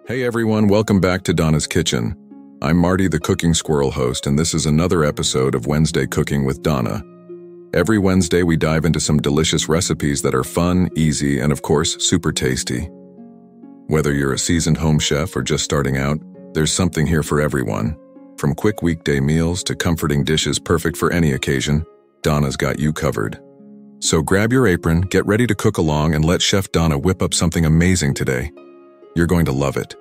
Hey everyone, welcome back to Donna's Kitchen. I'm Marty, the Cooking Squirrel host, and this is another episode of Wednesday Cooking with Donna. Every Wednesday we dive into some delicious recipes that are fun, easy, and of course, super tasty. Whether you're a seasoned home chef or just starting out, there's something here for everyone. From quick weekday meals to comforting dishes perfect for any occasion, Donna's got you covered. So grab your apron, get ready to cook along, and let Chef Donna whip up something amazing today. You're going to love it.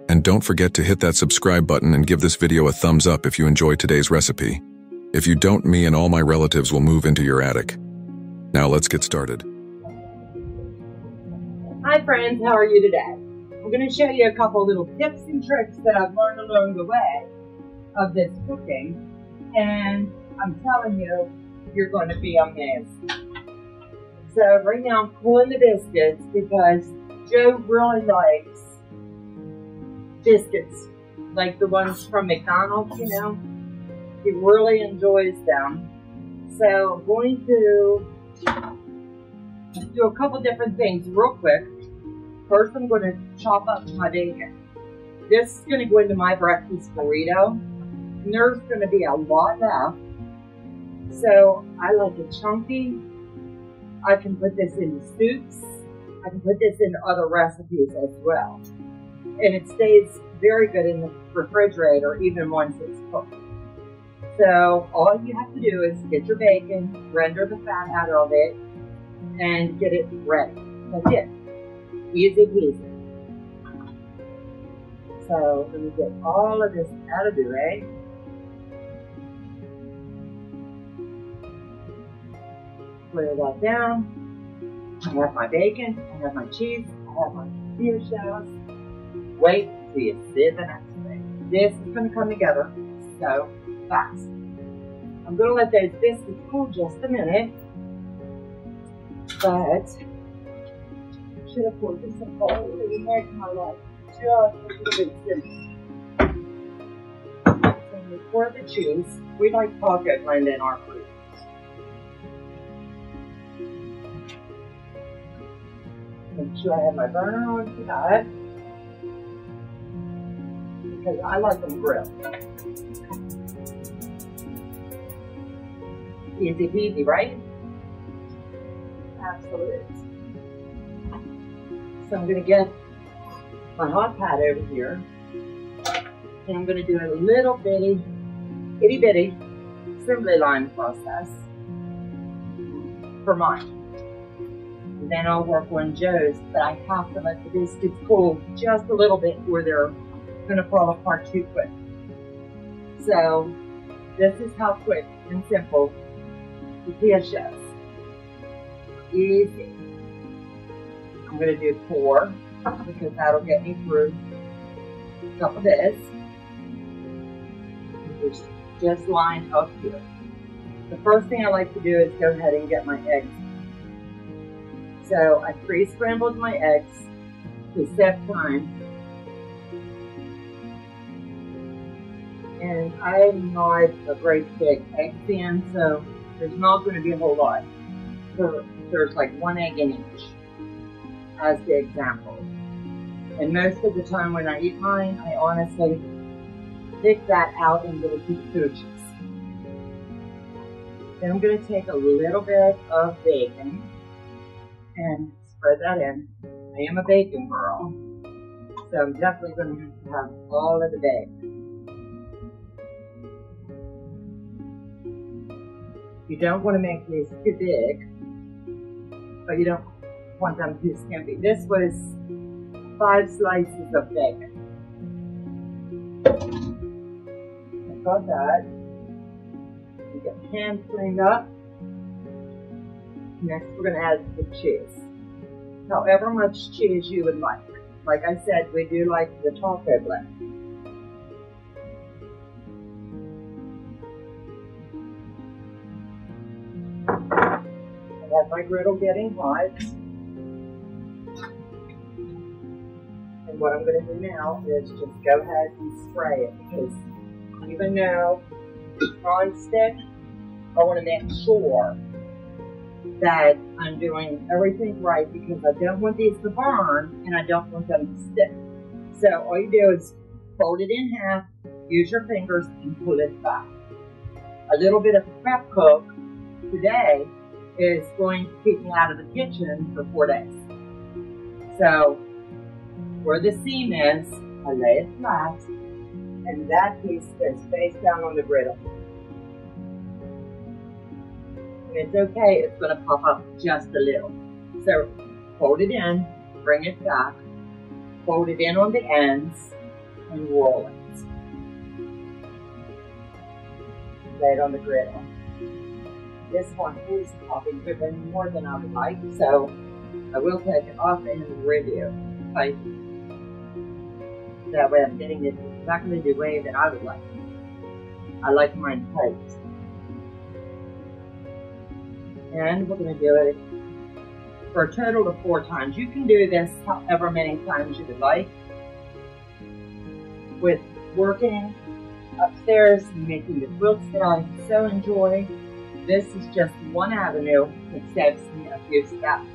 And don't forget to hit that subscribe button and give this video a thumbs up if you enjoyed today's recipe. If you don't, me and all my relatives will move into your attic. Now let's get started. Hi friends, how are you today? I'm going to show you a couple little tips and tricks that I've learned along the way of this cooking. And I'm telling you, you're going to be amazed. So right now I'm pulling the biscuits because Joe really likes biscuits, like the ones from McDonald's, you know. He really enjoys them. So I'm going to do a couple different things real quick. First, I'm going to chop up my bacon. This is going to go into my breakfast burrito. And there's going to be a lot left. So I like it chunky. I can put this in soups. I can put this in other recipes as well. And it stays very good in the refrigerator even once it's cooked. So all you have to do is get your bacon, render the fat out of it, and get it ready. That's it. Easy peasy. So let me get all of this out of the way. Clear that down. I have my bacon, I have my cheese, I have my beer shells. Wait till you see the next thing. This is going to come together so fast. I'm going to let those biscuits cool just a minute, but I should have poured this apart. It would make my life just a little bit simpler. So we pour the cheese. We like taco blend in our fruit. Make sure I have my burner on for that, because I like them grilled. Easy peasy, right? Absolutely. So I'm going to get my hot pad over here, and I'm going to do a little bitty, itty bitty assembly line process for mine. And then I'll work on Joe's, but I have to let the biscuits cool just a little bit or they're going to fall apart too quick. So this is how quick and simple the dishes. Easy. I'm going to do 4 because that'll get me through a couple of this. Just line up here. The first thing I like to do is go ahead and get my eggs. So I pre-scrambled my eggs to save time. And I'm not a great big egg fan, so there's not going to be a whole lot. There's like 1 egg in each, as the example. And most of the time when I eat mine, I honestly pick that out into the pooches. Then I'm going to take a little bit of bacon and spread that in. I am a bacon girl, so I'm definitely going to have all of the bacon. You don't want to make these too big, but you don't want them too skimpy. This was 5 slices of bacon. I got that. You get the pan cleaned up. Next, we're going to add the cheese. However much cheese you would like. Like I said, we do like the taco blend. I have my griddle getting hot. And what I'm going to do now is just go ahead and spray it, because even though it's non-stick, I want to make sure that I'm doing everything right, because I don't want these to burn and I don't want them to stick. So all you do is fold it in half, use your fingers, and pull it back. A little bit of prep cook today is going to keep me out of the kitchen for 4 days. So where the seam is, I lay it flat, and that piece goes face down on the griddle. And it's okay, it's going to pop up just a little. So fold it in, bring it back, fold it in on the ends, and roll it. Lay it on the griddle. This one is popping even more than I would like, so I will take it off and review. That way I'm getting it exactly the way that I would like it. I like mine tight. And we're going to do it for a total of 4 times. You can do this however many times you would like. With working upstairs and making the quilts that I so enjoy, this is just one avenue that saves me a few steps.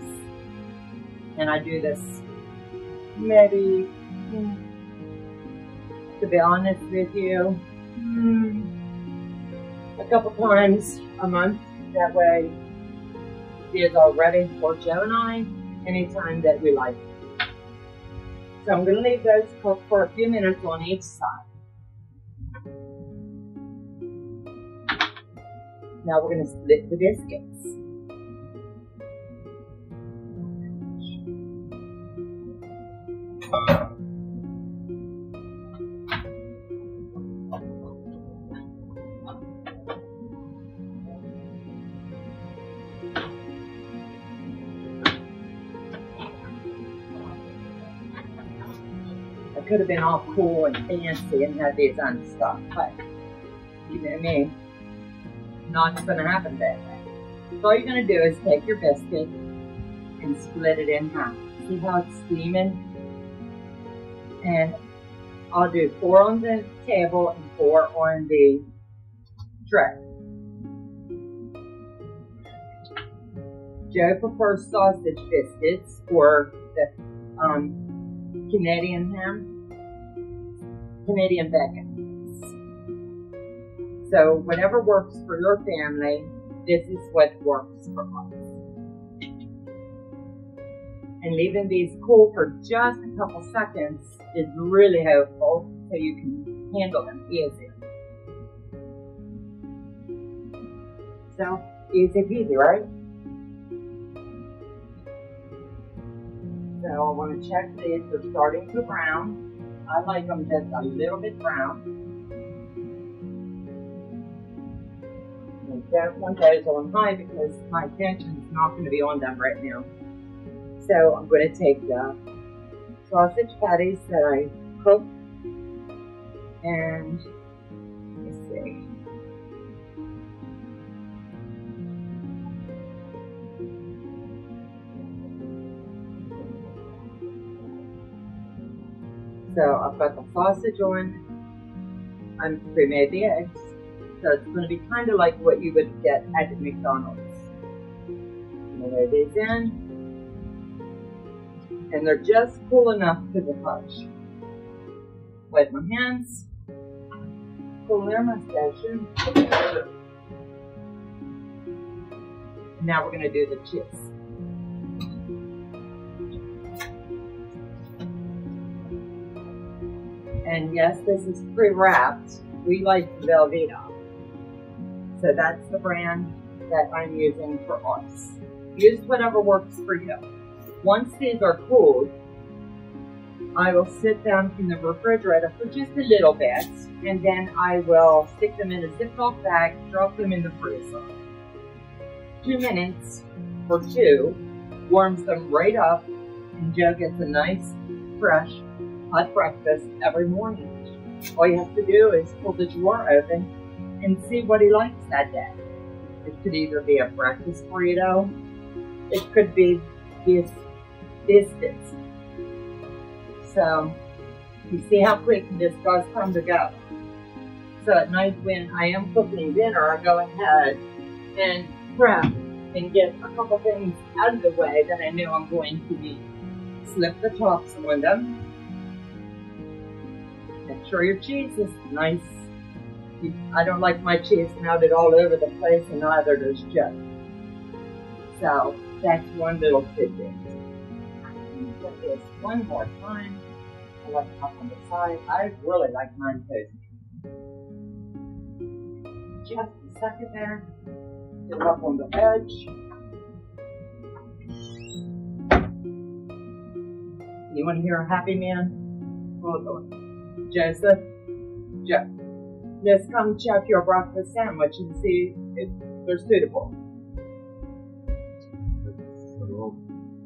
And I do this maybe, to be honest with you, a couple times a month. That way it is all ready for Joe and I anytime that we like. So I'm going to leave those cook for a few minutes on each side. Now we're going to split the biscuits. I could have been all cool and fancy and had these unstuck, but you know me, not going to happen that way. So all you're going to do is take your biscuit and split it in half. See how it's steaming? And I'll do 4 on the table and 4 on the tray. Joe prefers sausage biscuits or the Canadian bacon. So whatever works for your family, this is what works for us. And leaving these cool for just a couple seconds is really helpful so you can handle them easier. So easy peasy, right? So I want to check these. They're starting to brown. I like them just a little bit brown. Don't want those on high because my attention is not going to be on them right now. So I'm going to take the sausage patties that I cooked and let's see. So I've got the sausage on. I'm pre-made the eggs. So it's going to be kind of like what you would get at McDonald's. I'm going to lay these in. And they're just cool enough to the touch. Wipe my hands. Cool their mustache. And now we're going to do the chips. And yes, this is pre-wrapped. We like Velveeta. So that's the brand that I'm using for us. Use whatever works for you. Once these are cooled, I will sit them in the refrigerator for just a little bit, and then I will stick them in a Ziploc bag, drop them in the freezer. 2 minutes or 2 warms them right up, and Joe gets a nice, fresh, hot breakfast every morning. All you have to do is pull the drawer open and see what he likes that day. It could either be a breakfast burrito, it could be these biscuits. So you see how quick this does come to go. So at night when I am cooking dinner, I go ahead and prep and get a couple things out of the way that I know I'm going to need. Slip the tops on them. Make sure your cheese is nice. I don't like my cheese melted all over the place, and neither does Joe. So that's one little tidbit. Put this one more time. I like it up on the side. I really like mine toasted. Just a second there. Get it up on the edge. You want to hear a happy man? Hold on. Joseph? Joe. Just come check your breakfast sandwich and see if they're suitable.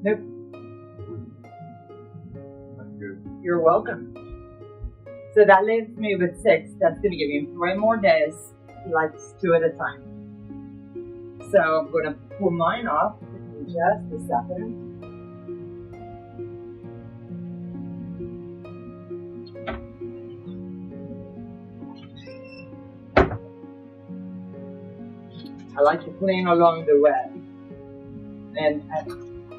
Nope. You're welcome. So that leaves me with 6. That's going to give him 3 more days. He likes 2 at a time. So I'm going to pull mine off in just a second. I like to clean along the way. And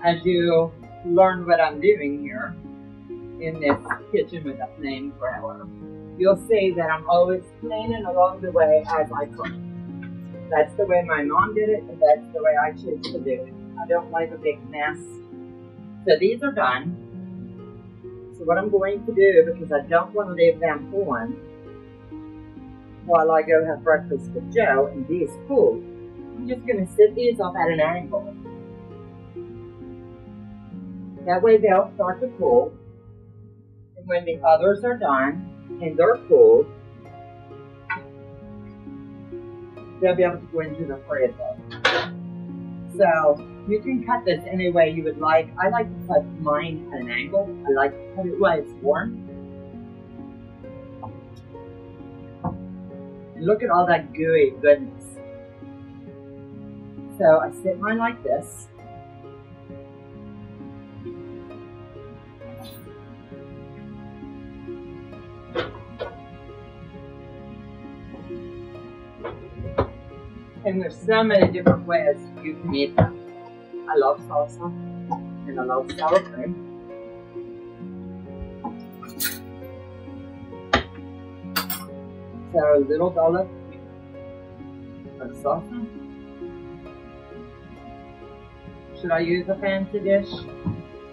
as you learn what I'm doing here in this kitchen with a flame griller, you'll see that I'm always cleaning along the way as I cook. That's the way my mom did it, and that's the way I choose to do it. I don't like a big mess. So these are done. So what I'm going to do, because I don't want to leave them on while I go have breakfast with Joe and these cool, I'm just going to sit these up at an angle. That way they'll start to cool. And when the others are done and they're cool, they'll be able to go into the freezer. So you can cut this any way you would like. I like to cut mine at an angle. I like to cut it while it's warm. And look at all that gooey goodness. So I sit mine like this. And there's so many different ways you can eat them. I love salsa and I love sour cream. So a little dollop of salsa. Should I use a fancy dish?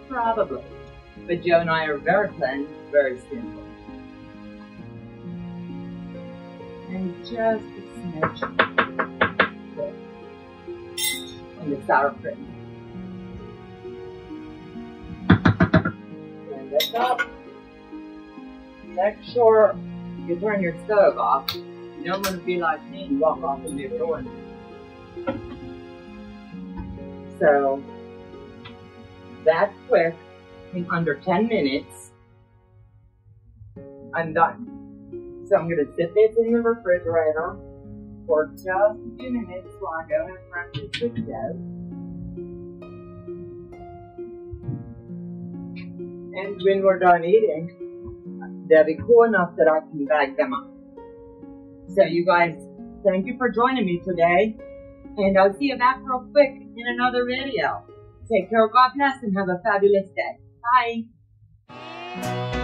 Probably. But Joe and I are very plain, very simple. And just a smidge and the sour cream. Blend this up. Make sure you turn your stove off. You don't want to be like me and walk off and leave it on. So that's quick. In under 10 minutes, I'm done. So I'm going to sit this in the refrigerator for just a few minutes while I go have breakfast with Joe. And when we're done eating, they'll be cool enough that I can bag them up. So you guys, thank you for joining me today. And I'll see you back real quick in another video. Take care, God bless, and have a fabulous day. Bye.